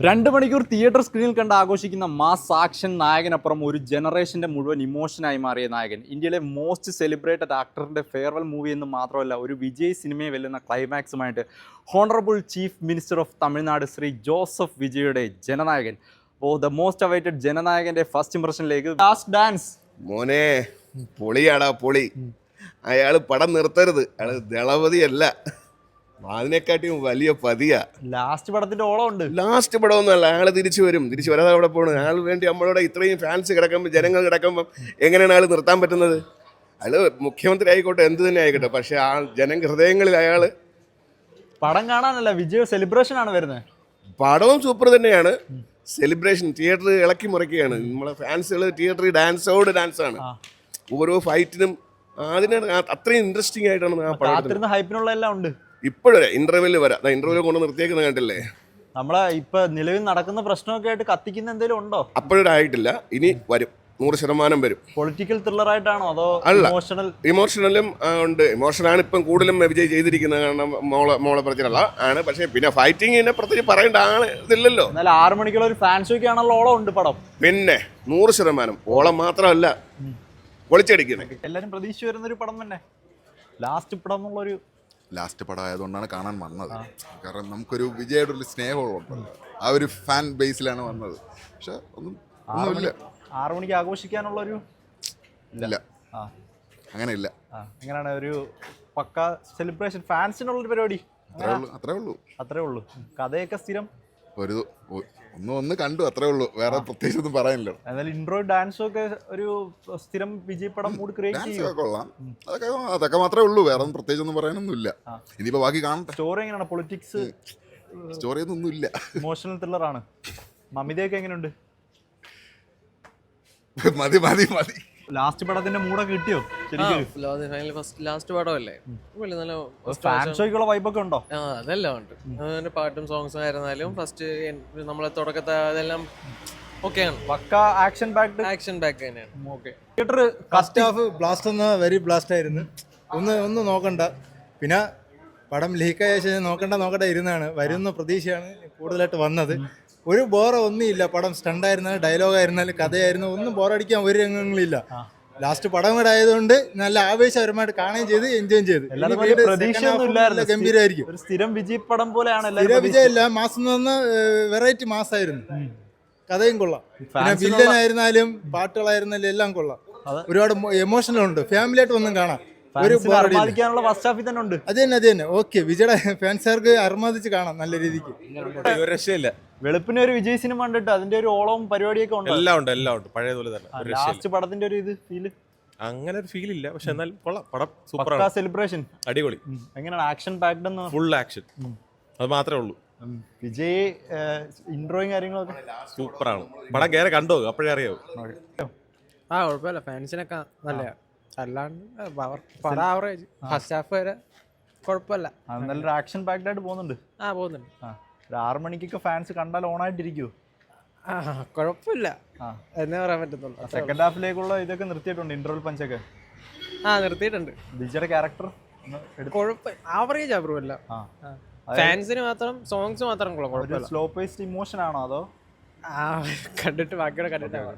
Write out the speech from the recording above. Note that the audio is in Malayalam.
2 മണിക്കൂർ തിയേറ്റർ സ്ക്രീനിൽ കണ്ട് ആഘോഷിക്കുന്ന മാസ് ആക്ഷൻ നായകനപ്പുറം ഒരു ജനറേഷൻ്റെ മുഴുവൻ ഇമോഷനായി മാറിയ നായകൻ, ഇന്ത്യയിലെ മോസ്റ്റ് സെലിബ്രേറ്റഡ് ആക്ടറിൻ്റെ ഫെയർവെൽ മൂവി എന്ന് മാത്രമല്ല ഒരു വിജയ് സിനിമയെ വെല്ലുന്ന ക്ലൈമാക്സുമായിട്ട് honourable chief minister of Tamil Nadu Shri Joseph വിജയുടെ ജനനായകൻ. അപ്പോൾ ദ മോസ്റ്റ് അവൈറ്റഡ് ജനനായകൻ്റെ ഫസ്റ്റ് ഇംപ്രഷനിലേക്ക് ലാസ്റ്റ് ഡാൻസ്. മോനെ പൊളിയാടാ പൊളി. അയാൾ പടം നിർത്തരുത്, അയാൾ ദളപതിയല്ല, അതിനെക്കാട്ടിയും വലിയ പതിയാ. ലാസ്റ്റ് പടത്തിന്റെ ഓളം ഉണ്ട്. ലാസ്റ്റ് പടമൊന്നുമല്ല, അയാൾ തിരിച്ചു വരാതെ അവിടെ പോകണം. അയാൾ വേണ്ടി നമ്മളോട് ഇത്രയും ഫാൻസ് കിടക്കുമ്പോൾ, ജനങ്ങൾ കിടക്കുമ്പം എങ്ങനെയാണ് അയാൾ നിർത്താൻ പറ്റുന്നത്? അയാൾ മുഖ്യമന്ത്രി ആയിക്കോട്ടെ, എന്ത് തന്നെ ആയിക്കോട്ടെ, പക്ഷെ ആ ജനഹൃദയങ്ങളിൽ അയാൾ പടം കാണാനല്ല, വിജയ സെലിബ്രേഷൻ ആണ് വരുന്നത്. പടവും സൂപ്പർ തന്നെയാണ്, സെലിബ്രേഷൻ തിയേറ്റർ ഇളക്കി മുറയ്ക്കുകയാണ്. നമ്മളെ ഫാൻസുകൾ തിയേറ്ററിൽ ഡാൻസാണ്. ഓരോ ഫൈറ്റിനും അതിന് അത്രയും ഇൻട്രസ്റ്റിംഗ് ആയിട്ടാണ് ആ പടം. ഹൈപ്പിനുള്ള എല്ലാം ഉണ്ട്. ഇപ്പോഴേ ഇന്റർവെല്ലിൽ വരാം, ഇന്റർവെല്ലിൽ കൊണ്ട് നിർത്തിയേക്കുന്നത് കണ്ടില്ലേ? നമ്മളെ ഇപ്പൊ നിലവിൽ നടക്കുന്ന പ്രശ്നമൊക്കെ ആയിട്ട് കത്തിക്കുന്ന എന്തെങ്കിലും ഉണ്ടോ? അപ്പോഴായിട്ടില്ല, ഇനി വരും, 100% വരും. പൊളിറ്റിക്കൽ ത്രില്ലർ ആയിട്ടാണോ അതോ ഇമോഷണലും ഉണ്ട്. ഇമോഷനാണ് ഇപ്പം കൂടുതലും വിജയ് ചെയ്തിരിക്കുന്നത്. കാരണം മോളെ പറഞ്ഞിട്ടുള്ള ആണ്. പക്ഷേ പിന്നെ ഫൈറ്റിങ്ങിനെ പ്രത്യേകിച്ച് പറയേണ്ട ആണ് ഇതില്ലല്ലോ. എന്നാൽ 6 മണിക്കുള്ള ഒരു ഫാൻ ഷോയ്ക്ക് ആണല്ലോ ഓളം ഉണ്ട് പടം. പിന്നെ 100% ഓളം മാത്രമല്ല, പൊളിച്ചടിക്കുന്നത്. എല്ലാരും പ്രതീക്ഷിച്ചു വരുന്നൊരു പടം തന്നെ. ലാസ്റ്റ് പടം എന്നുള്ളൊരു ലാസ്റ്റ് പടം ആയതുകൊണ്ടാണ് കാണാൻ വന്നത്. കാരണം നമുക്കൊരു വിജയുടെ ഒരു സ്നേഹമുണ്ടല്ലോ, ആ ഒരു ഫാൻ ബേസിലാണ് വന്നത്. പക്ഷെ ഒന്നുമില്ല, 6 മണിക്ക് ആഘോഷിക്കാനുള്ളൊരു ഇല്ല, അങ്ങനെ ഇല്ല. എങ്ങനെയാണ് ഒരു പക്ക സെലിബ്രേഷൻ ഫാൻസിനുള്ളൊരു പരിപാടി? അത്രേ ഉള്ളൂ. കഥയൊക്കെ സ്ഥിരം ഒന്ന് കണ്ടു, അത്രേ ഉള്ളൂ, വേറെ പ്രത്യേകിച്ച് ഒന്നും പറയാനില്ല. എന്നാലും ഇൻട്രോ ഡാൻസും ഒക്കെ ഒരു സ്ഥിരം വിജയ് പടം മൂഡ് ക്രിയേറ്റ് ചെയ്യും. കൊള്ളാം, അതൊക്കെ മാത്രമേ ഉള്ളൂ, വേറെ പ്രത്യേകിച്ച് ഒന്നും പറയാനൊന്നും ഇല്ല. ഇനിയിപ്പോ ബാക്കി കാണട്ടെ. സ്റ്റോറി എങ്ങനെയാണ്? പൊളിറ്റിക്സ് സ്റ്റോറി ഒന്നും ഇല്ല, ഇമോഷണൽ ത്രില്ലർ ആണ്. മമിതയൊക്കെ എങ്ങനെയുണ്ട്? മതി. ലാസ്റ്റ് പടത്തിന്റെ മൂടൊക്കെ കിട്ടിയോ? ലാസ്റ്റ് പടമല്ലേ, ഫാൻ ഷോയ്ക്കുള്ള വൈബൊക്കെ ഉണ്ടോ? അതെല്ലാം ഉണ്ട്. പാട്ടും സോങ്സും ആയിരുന്നാലും ഫസ്റ്റ് നമ്മളെ തുടക്കത്തെ അതെല്ലാം ഓക്കെയാണ്. പക്ക ആക്ഷൻ ബാക്ക് തന്നെയാണ്. Theatre first half blast very blast ആയിരുന്നു. ഒന്ന് നോക്കണ്ട. പിന്നെ പടം ലീക്കായ ശേഷം നോക്കണ്ട ഇരുന്നാണ് വരുന്ന പ്രതീക്ഷയാണ് കൂടുതലായിട്ട് വന്നത്. ഒരു ബോറ ഒന്നുമില്ല. പടം സ്റ്റണ്ടായിരുന്നാലും ഡയലോഗായിരുന്നാലും കഥയായിരുന്നു, ഒന്നും ബോറടിക്കാൻ ഒരു രംഗങ്ങളില്ല. ലാസ്റ്റ് പടം കൂടെ ആയതുകൊണ്ട് നല്ല ആവേശപരമായിട്ട് കാണുകയും ചെയ്ത് എൻജോയ് ചെയ്ത്. ഗംഭീരമായിരിക്കും. സ്ഥിരം വിജയ് പടം പോലെയാണ്. സ്ഥിരം വിജയല്ല, മാസം വന്ന വെറൈറ്റി മാസമായിരുന്നു. കഥയും കൊള്ളാം, പിന്നെ വില്ലനായിരുന്നാലും പാട്ടുകളായിരുന്നാലും എല്ലാം കൊള്ളാം. ഒരുപാട് എമോഷണൽ ഉണ്ട്. ഫാമിലി ആയിട്ട് ഒന്നും കാണാം. ഒരു അത് തന്നെ ഓക്കെ. വിജയുടെ ഫാൻസുകാർക്ക് അർമാദിച്ച് കാണാം നല്ല രീതിക്ക്. രക്ഷയില്ല. വെളുപ്പിന് ഒരു വിജയ് സിനിമ കണ്ടിട്ട് അതിന്റെ ഒരു ഓളവും പരിപാടിയൊക്കെ ഉണ്ട്. എല്ലാം ഉണ്ട് പഴയതുപോലെ തന്നെ. ലാസ്റ്റ് പടത്തിന്റെ ഒരു ഇത് ഫീല് അങ്ങനെ ഒരു ഫീൽ ഇല്ല, പക്ഷെ എന്നാൽ കൊള്ളാം. പടം സൂപ്പറാണ്, സെലിബ്രേഷൻ അടിപൊളി. എങ്ങനെയാണ് ആക്ഷൻ പാക്ഡ്? ഫുൾ ആക്ഷൻ, അത് മാത്രമേ ഉള്ളൂ. വിജയ് ഇൻട്രോയും കാര്യങ്ങളൊക്കെ സൂപ്പറാണ്. പടം കയറി കണ്ടോ, അപ്പോഴേ അറിയാവൂ. കുഴപ്പമില്ല, ഫാൻസിനൊക്കെ നല്ല. അല്ലാണ്ട് പടം ആവറേജ്. ഫസ്റ്റ് ഹാഫ് വരെ കുഴപ്പമില്ല, നല്ലൊരു ആക്ഷൻ പാക്ഡ് ആയിട്ട് പോകുന്നുണ്ട്. പോകുന്നുണ്ട്. 6 മണിക്കൊക്കെ ഫാൻസ് കണ്ടാൽ ഓണായിട്ടിരിക്കുവോ? കുഴപ്പമില്ല എന്നേ പറയാൻ പറ്റത്തുള്ളൂ. സെക്കൻഡ് ഹാഫിലേക്കുള്ള ഇതൊക്കെ നിർത്തിയിട്ടുണ്ട്, ഇന്റർവൽ പഞ്ചൊക്കെ നിർത്തിയിട്ടുണ്ട്. വിജയുടെ ക്യാരക്ടർ ആവറേജ് അല്ല. ഫാൻസിന് മാത്രം സോങ്സ് മാത്രം കുഴപ്പമില്ല. സ്ലോ പേസ്ഡ് ഇമോഷൻ ആണോ അതോ കണ്ടിട്ട് ബാക്കിയുടെ കണ്ടിട്ടാണ്?